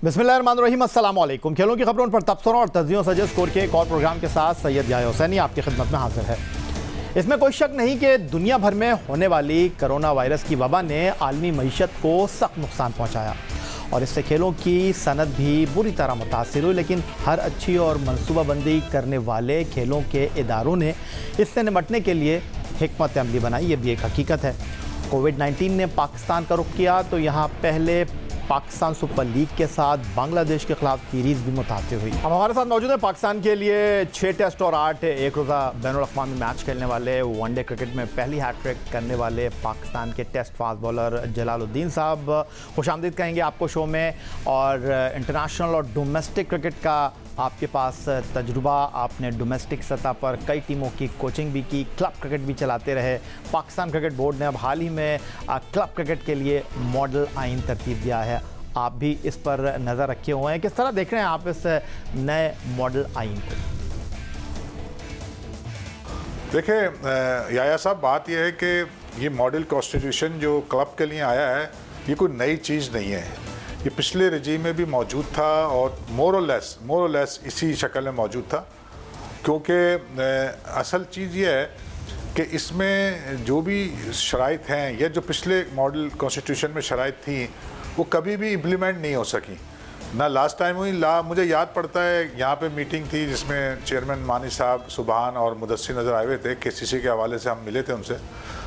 बिस्मिल्लाहिर्रहमानिर्रहीम, अस्सलाम वालेकुम। खेलों की खबरों पर तबसरों और तज्जियों सजे स्कोर के एक और प्रोग्राम के साथ सैयद याह्या हुसैनी आपकी खिदमत में हाजिर है। इसमें कोई शक नहीं कि दुनिया भर में होने वाली कोरोना वायरस की वबा ने आलमी मईशत को सख्त नुकसान पहुँचाया और इससे खेलों की सनत भी बुरी तरह मुतासिर हुई। लेकिन हर अच्छी और मनसूबाबंदी करने वाले खेलों के इदारों ने इससे निपटने के लिए हिकमत अमली बनाई, ये भी एक हकीकत है। कोविड-19 ने पाकिस्तान का रुख किया तो यहाँ पहले पाकिस्तान सुपर लीग के साथ बांग्लादेश के खिलाफ सीरीज़ भी मुतासिर हुई। अब हमारे साथ मौजूद है पाकिस्तान के लिए 6 टेस्ट और 8 एक रोज़ा बैनुल अक़वामी मैच खेलने वाले, वनडे क्रिकेट में पहली हैट्रिक करने वाले पाकिस्तान के टेस्ट फास्ट बॉलर जलालुद्दीन साहब। खुशामदीद कहेंगे आपको शो में। और इंटरनेशनल और डोमेस्टिक क्रिकेट का आपके पास तजुर्बा, आपने डोमेस्टिक सतह पर कई टीमों की कोचिंग भी की, क्लब क्रिकेट भी चलाते रहे। पाकिस्तान क्रिकेट बोर्ड ने अब हाल ही में क्लब क्रिकेट के लिए मॉडल आइन तरतीब दिया है, आप भी इस पर नज़र रखे हुए हैं। किस तरह देख रहे हैं आप इस नए मॉडल आइन को? देखिए याह्या साहब, बात यह है कि ये मॉडल कॉन्स्टिट्यूशन जो क्लब के लिए आया है, ये कोई नई चीज़ नहीं है। ये पिछले रजीम में भी मौजूद था और मोर और लेस इसी शक्ल में मौजूद था। क्योंकि असल चीज़ ये है कि इसमें जो भी शराइत हैं या जो पिछले मॉडल कॉन्स्टिट्यूशन में शराइत थी वो कभी भी इम्प्लीमेंट नहीं हो सकी, ना लास्ट टाइम हुई। मुझे याद पड़ता है यहाँ पे मीटिंग थी जिसमें चेयरमैन मानी साहब, सुबहान और मुदस्सिर नज़र आए हुए थे। KCC के हवाले से हम मिले थे उनसे,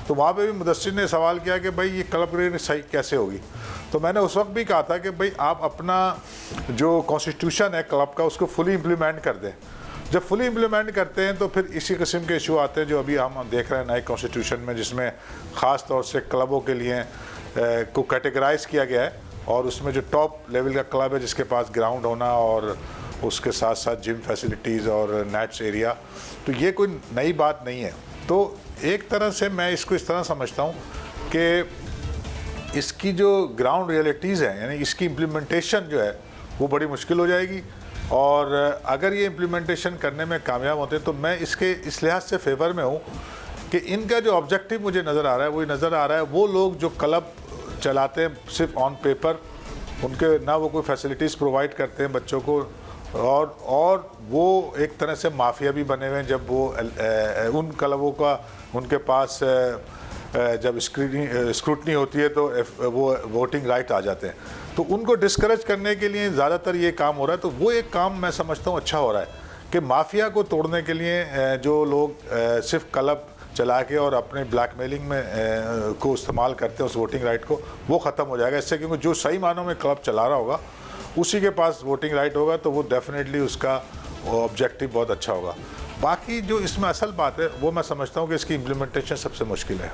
तो वहाँ पे भी मुदस्सिर ने सवाल किया कि भाई ये क्लब क्रिकेट सही कैसे होगी। तो मैंने उस वक्त भी कहा था कि भाई आप अपना जो कॉन्स्टिट्यूशन है क्लब का उसको फुली इम्प्लीमेंट कर दें। जब फुली इम्प्लीमेंट करते हैं तो फिर इसी किस्म के इशू आते हैं जो अभी हम देख रहे हैं नए कॉन्स्टिट्यूशन में, जिसमें ख़ास तौर से क्लबों के लिए को कैटेगराइज किया गया है। और उसमें जो टॉप लेवल का क्लब है जिसके पास ग्राउंड होना और उसके साथ साथ जिम फैसिलिटीज़ और नेट्स एरिया, तो ये कोई नई बात नहीं है। तो एक तरह से मैं इसको इस तरह समझता हूँ कि इसकी जो ग्राउंड रियलिटीज़ हैं, यानी इसकी इम्प्लीमेंटेशन जो है वो बड़ी मुश्किल हो जाएगी। और अगर ये इम्प्लीमेंटेशन करने में कामयाब होते हैं तो मैं इसके इस लिहाज से फेवर में हूँ कि इनका जो ऑब्जेक्टिव मुझे नज़र आ रहा है, वो नज़र आ रहा है वो लोग जो क्लब चलाते हैं सिर्फ ऑन पेपर, उनके ना वो कोई फैसिलिटीज़ प्रोवाइड करते हैं बच्चों को, और वो एक तरह से माफिया भी बने हुए हैं। जब वो उन क्लबों का उनके पास जब स्क्रूटनी होती है तो वो वोटिंग राइट आ जाते हैं, तो उनको डिस्करेज करने के लिए ज़्यादातर ये काम हो रहा है। तो वो एक काम मैं समझता हूँ अच्छा हो रहा है कि माफिया को तोड़ने के लिए जो लोग सिर्फ क्लब चला के और अपने ब्लैकमेलिंग में को इस्तेमाल करते हैं उस वोटिंग राइट को, वो ख़त्म हो जाएगा इससे। क्योंकि जो सही मानों में क्लब चला रहा होगा उसी के पास वोटिंग राइट होगा, तो वो डेफिनेटली उसका ऑब्जेक्टिव बहुत अच्छा होगा। बाकी जो इसमें असल बात है वो मैं समझता हूँ कि इसकी इम्प्लीमेंटेशन सबसे मुश्किल है।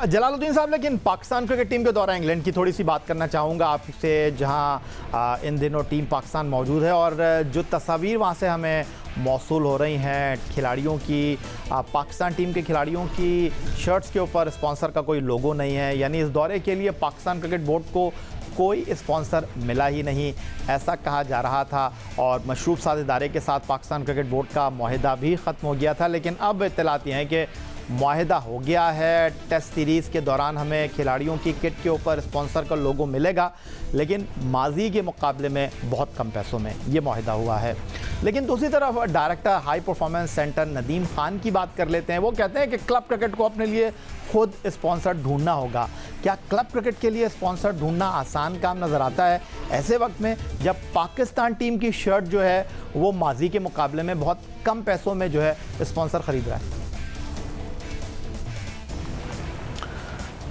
जलालुद्दीन साहब, लेकिन पाकिस्तान क्रिकेट टीम के दौरा इंग्लैंड की थोड़ी सी बात करना चाहूँगा आपसे, जहाँ इन दिनों टीम पाकिस्तान मौजूद है और जो तस्वीर वहाँ से हमें मौसूल हो रही हैं खिलाड़ियों की, पाकिस्तान टीम के खिलाड़ियों की शर्ट्स के ऊपर स्पॉन्सर का कोई लोगो नहीं है। यानी इस दौरे के लिए पाकिस्तान क्रिकेट बोर्ड को कोई स्पॉन्सर मिला ही नहीं, ऐसा कहा जा रहा था। और मशरूफ साझेदारी के साथ पाकिस्तान क्रिकेट बोर्ड का मुआहिदा भी ख़त्म हो गया था, लेकिन अब इत्तलाती हैं कि मुआहिदा हो गया है। टेस्ट सीरीज़ के दौरान हमें खिलाड़ियों की किट के ऊपर स्पॉन्सर का लोगो मिलेगा, लेकिन माजी के मुकाबले में बहुत कम पैसों में ये मुआहिदा हुआ है। लेकिन दूसरी तरफ director high performance centre Nadeem Khan की बात कर लेते हैं। वो कहते हैं कि क्लब क्रिकेट को अपने लिए खुद स्पॉन्सर ढूंढना होगा। क्या क्लब क्रिकेट के लिए स्पॉन्सर ढूंढना आसान काम नज़र आता है ऐसे वक्त में जब पाकिस्तान टीम की शर्ट जो है वो माजी के मुकाबले में बहुत कम पैसों में जो है स्पॉन्सर ख़रीद रहा है?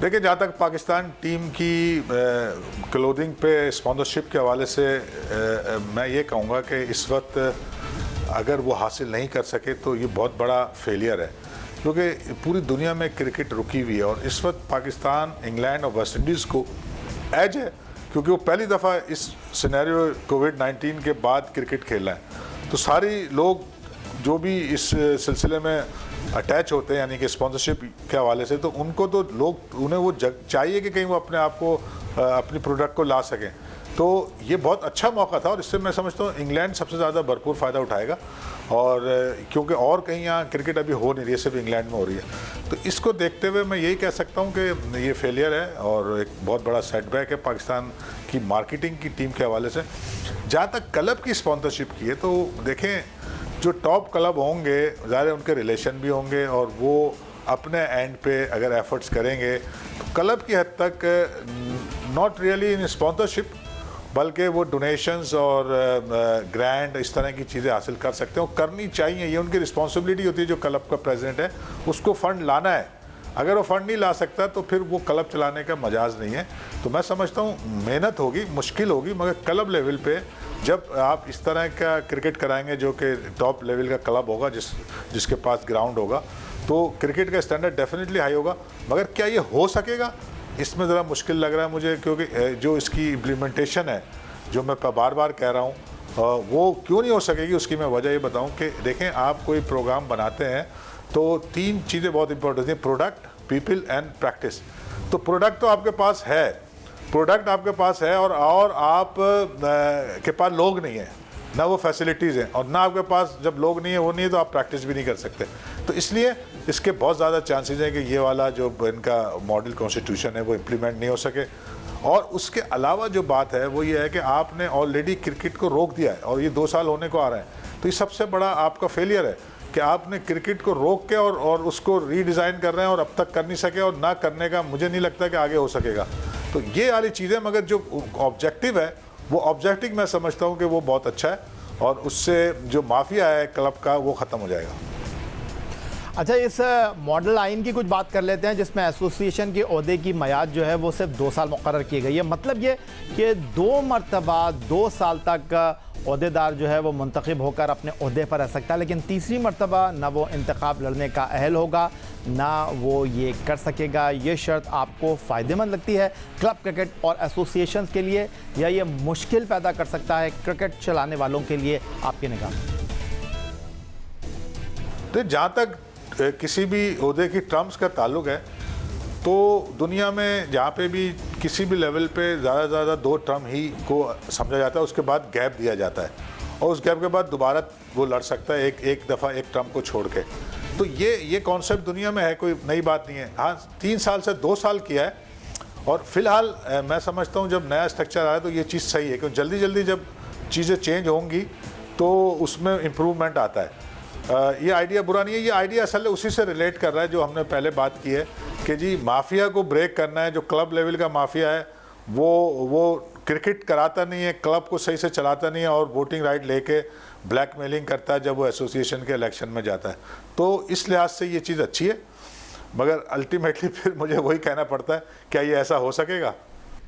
देखिए, जहाँ तक पाकिस्तान टीम की क्लोथिंग पे स्पॉन्सरशिप के हवाले से मैं ये कहूँगा कि इस वक्त अगर वो हासिल नहीं कर सके तो ये बहुत बड़ा फेलियर है। क्योंकि पूरी दुनिया में क्रिकेट रुकी हुई है और इस वक्त पाकिस्तान, इंग्लैंड और वेस्ट इंडीज़ को एज है, क्योंकि वो पहली दफ़ा इस सिनेरियो कोविड-19 के बाद क्रिकेट खेला है। तो सारी लोग जो भी इस सिलसिले में अटैच होते हैं, यानी कि स्पॉन्सरशिप के हवाले से, तो उनको तो लोग उन्हें वो चाहिए कि कहीं वो अपने आप को अपनी प्रोडक्ट को ला सकें। तो ये बहुत अच्छा मौका था और इससे मैं समझता हूँ इंग्लैंड सबसे ज़्यादा भरपूर फ़ायदा उठाएगा। और क्योंकि और कहीं यहाँ क्रिकेट अभी हो नहीं रही है, सिर्फ इंग्लैंड में हो रही है। तो इसको देखते हुए मैं यही कह सकता हूँ कि ये फेलियर है और एक बहुत बड़ा सेटबैक है पाकिस्तान की मार्केटिंग की टीम के हवाले से। जहाँ तक क्लब की स्पॉन्सरशिप की है तो देखें, जो टॉप क्लब होंगे ज़ाहिर उनके रिलेशन भी होंगे और वो अपने एंड पे अगर एफर्ट्स करेंगे तो क्लब की हद तक नॉट रियली इन स्पॉन्सरशिप बल्कि वो डोनेशंस और ग्रांट इस तरह की चीज़ें हासिल कर सकते हैं और करनी चाहिए। ये उनकी रिस्पॉन्सिबिलिटी होती है जो क्लब का प्रेसिडेंट है, उसको फ़ंड लाना है। अगर वो फ़ंड नहीं ला सकता तो फिर वो क्लब चलाने का मजाज नहीं है। तो मैं समझता हूँ मेहनत होगी, मुश्किल होगी, मगर क्लब लेवल पे जब आप इस तरह का क्रिकेट कराएंगे जो कि टॉप लेवल का क्लब होगा, जिसके पास ग्राउंड होगा, तो क्रिकेट का स्टैंडर्ड डेफिनेटली हाई होगा। मगर क्या ये हो सकेगा, इसमें ज़रा मुश्किल लग रहा है मुझे, क्योंकि जो इसकी इम्प्लीमेंटेशन है, जो मैं बार बार कह रहा हूँ, वो क्यों नहीं हो सकेगी, उसकी मैं वजह ये बताऊँ कि देखें, आप कोई प्रोग्राम बनाते हैं तो 3 चीज़ें बहुत इंपॉर्टेंट होती हैं, प्रोडक्ट, पीपल एंड प्रैक्टिस। तो प्रोडक्ट तो आपके पास है, प्रोडक्ट आपके पास है और आप के पास लोग नहीं है, ना वो फैसिलिटीज़ हैं, और ना आपके पास जब लोग नहीं है, वो नहीं है, तो आप प्रैक्टिस भी नहीं कर सकते। तो इसलिए इसके बहुत ज़्यादा चांसेस हैं कि ये वाला जो इनका मॉडल कॉन्स्टिट्यूशन है वो इम्प्लीमेंट नहीं हो सके। और उसके अलावा जो बात है वो ये है कि आपने ऑलरेडी क्रिकेट को रोक दिया है और ये 2 साल होने को आ रहे हैं। तो ये सबसे बड़ा आपका फेलियर है कि आपने क्रिकेट को रोक के और उसको रीडिज़ाइन कर रहे हैं और अब तक कर नहीं सके, और ना करने का मुझे नहीं लगता कि आगे हो सकेगा। तो ये वाली चीज़ें, मगर जो ऑब्जेक्टिव है वो ऑब्जेक्टिव मैं समझता हूँ कि वो बहुत अच्छा है और उससे जो माफिया है क्लब का वो ख़त्म हो जाएगा। अच्छा, इस मॉडल आइन की कुछ बात कर लेते हैं जिसमें एसोसिएशन के ओहदे की मियाद जो है वो सिर्फ 2 साल मुकर्रर की गई है। मतलब ये कि 2 मरतबा 2 साल तक ओहदेदार जो है वो मुंतखब होकर अपने ओहदे पर रह सकता है, लेकिन तीसरी मरतबा ना वो इंतखाब लड़ने का अहल होगा, ना वो ये कर सकेगा। ये शर्त आपको फ़ायदेमंद लगती है क्लब क्रिकेट और एसोसिएशन के लिए, या ये मुश्किल पैदा कर सकता है क्रिकेट चलाने वालों के लिए, आपकी निगाह? तो जहाँ तक किसी भी ओहदे की टर्म्स का ताल्लुक है, तो दुनिया में जहाँ पे भी किसी भी लेवल पे ज़्यादा से ज़्यादा 2 टर्म ही को समझा जाता है, उसके बाद गैप दिया जाता है और उस गैप के बाद दोबारा वो लड़ सकता है एक दफ़ा एक टर्म को छोड़ के। तो ये कॉन्सेप्ट दुनिया में है, कोई नई बात नहीं है। हाँ, 3 साल से 2 साल किया है और फिलहाल मैं समझता हूँ जब नया स्ट्रक्चर आया तो ये चीज़ सही है, क्योंकि जल्दी जल्दी जब चीज़ें चेंज होंगी तो उसमें इम्प्रूवमेंट आता है। ये आइडिया बुरा नहीं है, ये आइडिया असल उसी से रिलेट कर रहा है जो हमने पहले बात की है कि जी माफिया को ब्रेक करना है। जो क्लब लेवल का माफिया है वो क्रिकेट कराता नहीं है, क्लब को सही से चलाता नहीं है और वोटिंग राइट लेके ब्लैकमेलिंग करता है जब वो एसोसिएशन के इलेक्शन में जाता है। तो इस लिहाज से ये चीज़ अच्छी है, मगर अल्टीमेटली फिर मुझे वही कहना पड़ता है, क्या ये ऐसा हो सकेगा?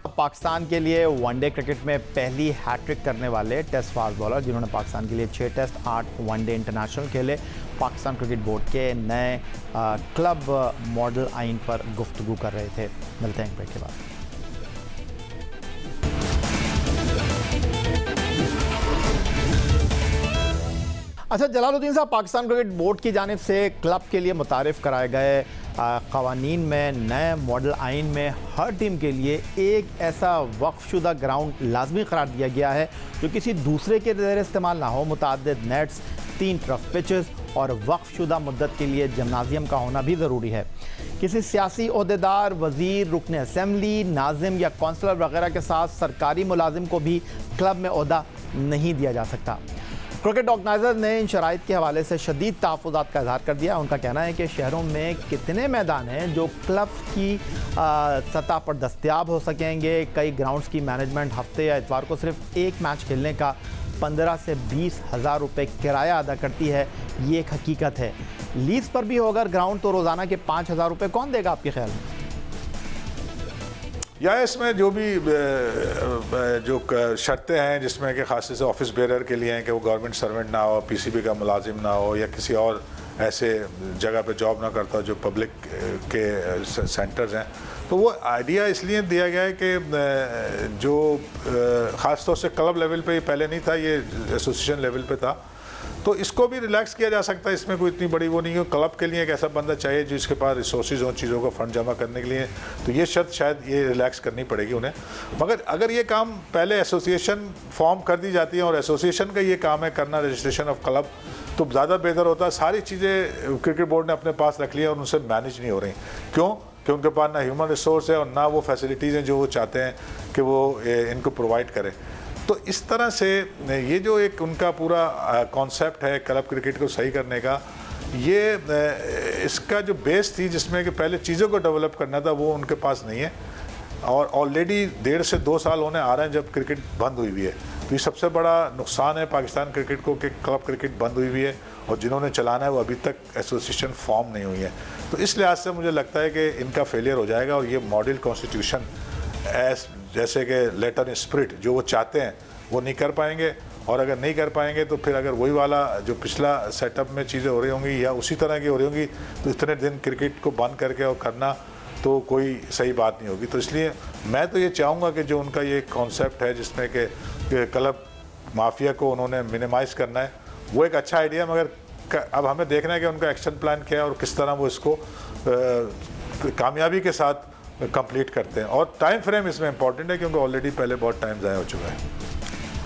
पाकिस्तान के लिए वनडे क्रिकेट में पहली हैट्रिक करने वाले टेस्ट फास्ट बॉलर, जिन्होंने पाकिस्तान के लिए 6 टेस्ट 8 वनडे इंटरनेशनल खेले, पाकिस्तान क्रिकेट बोर्ड के नए क्लब मॉडल आइन पर गुफ्तगू कर रहे थे। मिलते हैं ब्रेक के बाद। अच्छा, जलालुद्दीन साहब, पाकिस्तान क्रिकेट बोर्ड की जानिब से क्लब के लिए मुतारिफ़ कराए गए क़वानीन में नए मॉडल आइन में हर टीम के लिए एक ऐसा वक्फशुदा ग्राउंड लाजमी करार दिया गया है जो किसी दूसरे के ज़रिए इस्तेमाल ना हो। मुतअद्दिद नेट्स, 3 टर्फ पिचेस और वक्फशुदा मुद्दत के लिए जिम्नाजियम का होना भी ज़रूरी है। किसी सियासी ओहदेदार, वज़ीर, रुकन असम्बली, नाज़िम या कौंसलर वगैरह के साथ सरकारी मुलाजिम को भी क्लब में ओहदा नहीं दिया जा सकता। क्रिकेट ऑर्गेनाइजर ने इन शराइत के हवाले से शदीद तहफ़्फ़ुज़ात का इज़हार कर दिया। उनका कहना है कि शहरों में कितने मैदान हैं जो क्लब की सतह पर दस्तयाब हो सकेंगे। कई ग्राउंड्स की मैनेजमेंट हफ्ते या इतवार को सिर्फ एक मैच खेलने का 15 से 20 हज़ार रुपये किराया अदा करती है। ये एक हकीकत है। लीज़ पर भी हो अगर ग्राउंड तो रोज़ाना के 5,000 रुपये कौन देगा आपके ख्याल में? या इसमें जो भी जो शर्तें हैं जिसमें कि खास से ऑफिस बेरर के लिए हैं कि वो गवर्नमेंट सर्वेंट ना हो, पीसीबी का मुलाजिम ना हो या किसी और ऐसे जगह पे जॉब ना करता हो जो पब्लिक के सेंटर्स हैं, तो वो आइडिया इसलिए दिया गया है कि जो ख़ास तौर से क्लब लेवल पे पहले नहीं था, ये एसोसिएशन लेवल पे था। तो इसको भी रिलैक्स किया जा सकता है, इसमें कोई इतनी बड़ी वो नहीं है। क्लब के लिए एक ऐसा बंदा चाहिए जिसके पास रिसोर्सेज हों चीज़ों को फंड जमा करने के लिए, तो ये शर्त शायद ये रिलैक्स करनी पड़ेगी उन्हें। मगर अगर ये काम पहले एसोसिएशन फॉर्म कर दी जाती है और एसोसिएशन का ये काम है करना रजिस्ट्रेशन ऑफ क्लब, तो ज़्यादा बेहतर होता है। सारी चीज़ें क्रिकेट बोर्ड ने अपने पास रख लिया और उनसे मैनेज नहीं हो रही। क्यों? कि उनके पास ना ह्यूमन रिसोर्स है और ना वो फैसिलिटीज़ हैं जो वो चाहते हैं कि वो इनको प्रोवाइड करें। तो इस तरह से ये जो एक उनका पूरा कॉन्सेप्ट है क्लब क्रिकेट को सही करने का, ये इसका जो बेस थी जिसमें कि पहले चीज़ों को डेवलप करना था, वो उनके पास नहीं है। और ऑलरेडी 1.5 से 2 साल होने आ रहे हैं जब क्रिकेट बंद हुई हुई है। तो ये सबसे बड़ा नुकसान है पाकिस्तान क्रिकेट को कि क्लब क्रिकेट बंद हुई हुई है और जिन्होंने चलाना है वो अभी तक एसोसिएशन फॉर्म नहीं हुई है। तो इस लिहाज से मुझे लगता है कि इनका फेलियर हो जाएगा और ये मॉडल कॉन्स्टिट्यूशन जैसे कि लेटर इन स्पिरिट जो वो चाहते हैं वो नहीं कर पाएंगे। और अगर नहीं कर पाएंगे तो फिर अगर वही वाला जो पिछला सेटअप में चीज़ें हो रही होंगी या उसी तरह की हो रही होंगी, तो इतने दिन क्रिकेट को बंद करके और करना तो कोई सही बात नहीं होगी। तो इसलिए मैं तो ये चाहूँगा कि जो उनका ये कॉन्सेप्ट है जिसमें कि क्लब माफिया को उन्होंने मिनिमाइज़ करना है, वो एक अच्छा आइडिया। मगर अब हमें देखना है कि उनका एक्शन प्लान क्या है और किस तरह वो इसको कामयाबी के साथ कंप्लीट करते हैं। और टाइम फ्रेम इसमें इंपॉर्टेंट है क्योंकि ऑलरेडी पहले बहुत टाइम ज़ाया हो चुका है।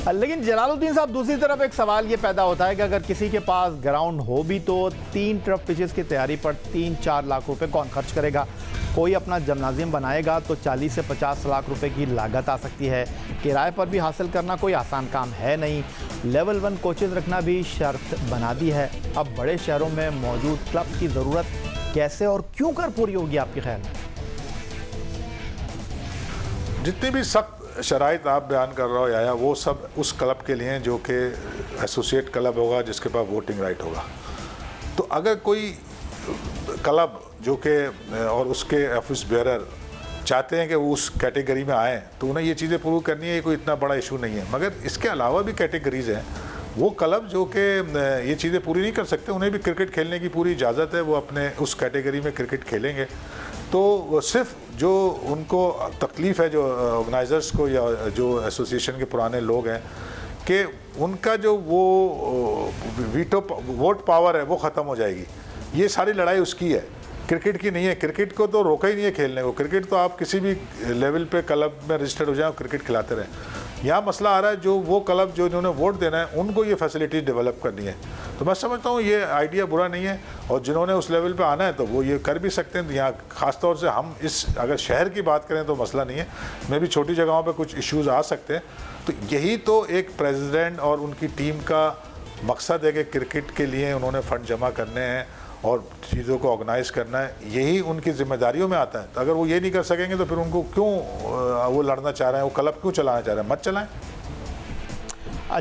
लेकिन जलालुद्दीन साहब, दूसरी तरफ एक सवाल ये पैदा होता है कि अगर किसी के पास ग्राउंड हो भी तो 3 टर्फ पिचेस की तैयारी पर 3-4 लाख रुपए कौन खर्च करेगा? कोई अपना जिम्नाजियम बनाएगा तो 40 से 50 लाख रुपए की लागत आ सकती है। किराए पर भी हासिल करना कोई आसान काम है नहीं। लेवल 1 कोचेज रखना भी शर्त बना दी है। अब बड़े शहरों में मौजूद क्लब की ज़रूरत कैसे और क्यों कर पूरी होगी आपके ख्याल में? जितनी भी सख्त शराइत आप बयान कर रहे हो या वो सब उस क्लब के लिए जो कि एसोसिएट क्लब होगा जिसके पास वोटिंग राइट होगा। तो अगर कोई क्लब जो कि और उसके ऑफिस बेयरर चाहते हैं कि वो उस कैटेगरी में आएँ तो उन्हें ये चीज़ें प्रूव करनी है, ये कोई इतना बड़ा इशू नहीं है। मगर इसके अलावा भी कैटेगरीज़ हैं, वो क्लब जो कि ये चीज़ें पूरी नहीं कर सकते, उन्हें भी क्रिकेट खेलने की पूरी इजाज़त है, वो अपने उस कैटेगरी में क्रिकेट खेलेंगे। तो सिर्फ जो उनको तकलीफ़ है जो ऑर्गेनाइज़र्स को या जो एसोसिएशन के पुराने लोग हैं कि उनका जो वो वोट पावर है वो ख़त्म हो जाएगी। ये सारी लड़ाई उसकी है, क्रिकेट की नहीं है। क्रिकेट को तो रोका ही नहीं है खेलने को। क्रिकेट तो आप किसी भी लेवल पे क्लब में रजिस्टर्ड हो जाए और क्रिकेट खिलाते रहें। यहाँ मसला आ रहा है जो वो क्लब जो जिन्होंने वोट देना है उनको ये फैसिलिटी डेवलप करनी है। तो मैं समझता हूँ ये आइडिया बुरा नहीं है और जिन्होंने उस लेवल पे आना है तो वो ये कर भी सकते हैं। यहाँ ख़ास तौर से हम इस अगर शहर की बात करें तो मसला नहीं है, मैं भी छोटी जगहों पे कुछ इश्यूज़ आ सकते हैं। तो यही तो एक प्रेसिडेंट और उनकी टीम का मकसद है कि क्रिकेट के लिए उन्होंने फ़ंड जमा करने हैं और चीज़ों को ऑर्गेनाइज़ करना है, यही उनकी जिम्मेदारियों में आता है। तो अगर वो ये नहीं कर सकेंगे तो फिर उनको क्यों वो लड़ना चाह रहे हैं, वो क्लब क्यों चलाना चाह रहे हैं? मत चलाएं।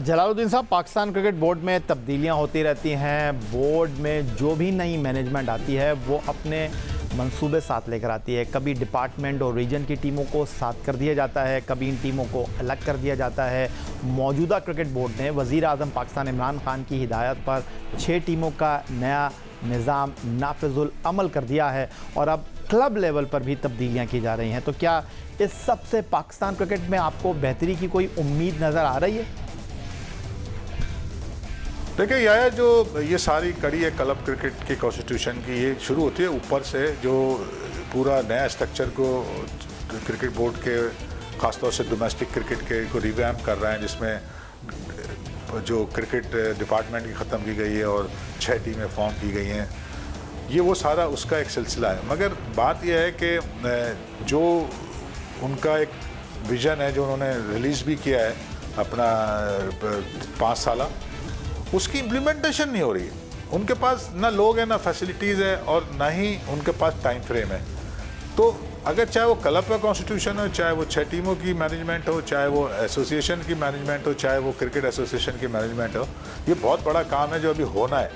जलालुद्दीन साहब, पाकिस्तान क्रिकेट बोर्ड में तब्दीलियां होती रहती हैं। बोर्ड में जो भी नई मैनेजमेंट आती है वो अपने मंसूबे साथ लेकर आती है। कभी डिपार्टमेंट और रीजन की टीमों को साथ कर दिया जाता है, कभी इन टीमों को अलग कर दिया जाता है। मौजूदा क्रिकेट बोर्ड ने वज़ीर आज़म पाकिस्तान इमरान खान की हिदायत पर 6 टीमों का नया निज़ाम नाफिजुल अमल कर दिया है और अब क्लब लेवल पर भी तब्दीलियां की जा रही हैं। तो क्या इस सब से पाकिस्तान क्रिकेट में आपको बेहतरी की कोई उम्मीद नज़र आ रही है? देखिए यार, जो ये सारी कड़ी है क्लब क्रिकेट की कॉन्स्टिट्यूशन की, ये शुरू होती है ऊपर से। जो पूरा नया स्ट्रक्चर को क्रिकेट बोर्ड के ख़ासतौर से डोमेस्टिक क्रिकेट के को रिवैम्प कर रहे हैं, जिसमें जो क्रिकेट डिपार्टमेंट की ख़त्म की गई है और 6 टीमें फॉर्म की गई हैं, ये वो सारा उसका एक सिलसिला है। मगर बात यह है कि जो उनका एक विज़न है जो उन्होंने रिलीज़ भी किया है अपना 5 साल, उसकी इम्प्लीमेंटेशन नहीं हो रही है। उनके पास ना लोग हैं, ना फैसिलिटीज़ है और ना ही उनके पास टाइम फ्रेम है। तो अगर चाहे वो क्लब का कॉन्स्टिट्यूशन हो, चाहे वो 6 टीमों की मैनेजमेंट हो, चाहे वो एसोसिएशन की मैनेजमेंट हो, चाहे वो क्रिकेट एसोसिएशन की मैनेजमेंट हो, ये बहुत बड़ा काम है जो अभी होना है।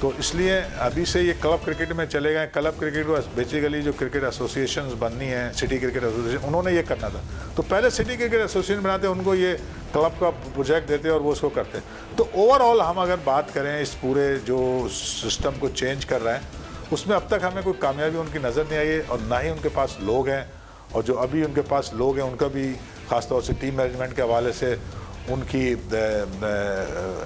तो इसलिए अभी से ये क्लब क्रिकेट में चले गए। क्लब क्रिकेट को बेसिकली जो क्रिकेट एसोसिएशंस बननी है, सिटी क्रिकेट एसोसिएशन, उन्होंने ये करना था। तो पहले सिटी क्रिकेट एसोसिएशन बनाते, उनको ये क्लब का प्रोजेक्ट देते और वो उसको करते। तो ओवरऑल हम अगर बात करें इस पूरे जो सिस्टम को चेंज कर रहे हैं, उसमें अब तक हमें कोई कामयाबी उनकी नज़र नहीं आई है और ना ही उनके पास लोग हैं। और जो अभी उनके पास लोग हैं उनका भी ख़ासतौर से टीम मैनेजमेंट के हवाले से उनकी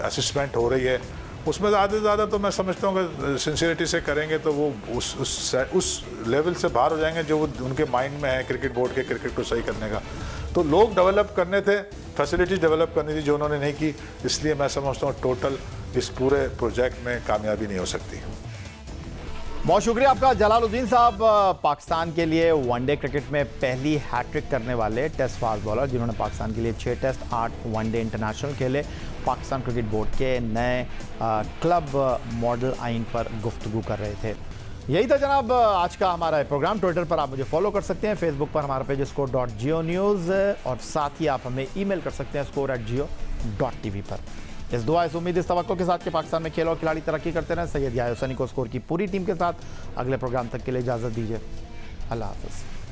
असिस्टमेंट हो रही है। उसमें ज़्यादा से ज़्यादा तो मैं समझता हूँ कि सिंसियरिटी से करेंगे तो वो उस लेवल से बाहर हो जाएंगे जो वो उनके माइंड में है क्रिकेट बोर्ड के क्रिकेट को सही करने का। तो लोग डेवलप करने थे, फैसिलिटीज़ डेवलप करनी थी जो उन्होंने नहीं की, इसलिए मैं समझता हूँ टोटल इस पूरे प्रोजेक्ट में कामयाबी नहीं हो सकती। बहुत शुक्रिया आपका जलालुद्दीन साहब, पाकिस्तान के लिए वनडे क्रिकेट में पहली हैट्रिक करने वाले टेस्ट फास्ट बॉलर जिन्होंने पाकिस्तान के लिए 6 टेस्ट 8 वनडे इंटरनेशनल खेले। पाकिस्तान क्रिकेट बोर्ड के नए क्लब मॉडल आइन पर गुफ्तगू कर रहे थे। यही था जनाब आज का हमारा प्रोग्राम। ट्विटर पर आप मुझे फॉलो कर सकते हैं, फेसबुक पर हमारा पेज score.geo न्यूज़, और साथ ही आप हमें ईमेल कर सकते हैं score@geo.tv पर। इस दुआ इस उम्मीद इस तवक्को के साथ कि पाकिस्तान में खेल और खिलाड़ी तरक्की करते रहें। सैयद याह्या हुसैनी को स्कोर की पूरी टीम के साथ अगले प्रोग्राम तक के लिए इजाज़त दीजिए। अल्लाह हाफ़िज़।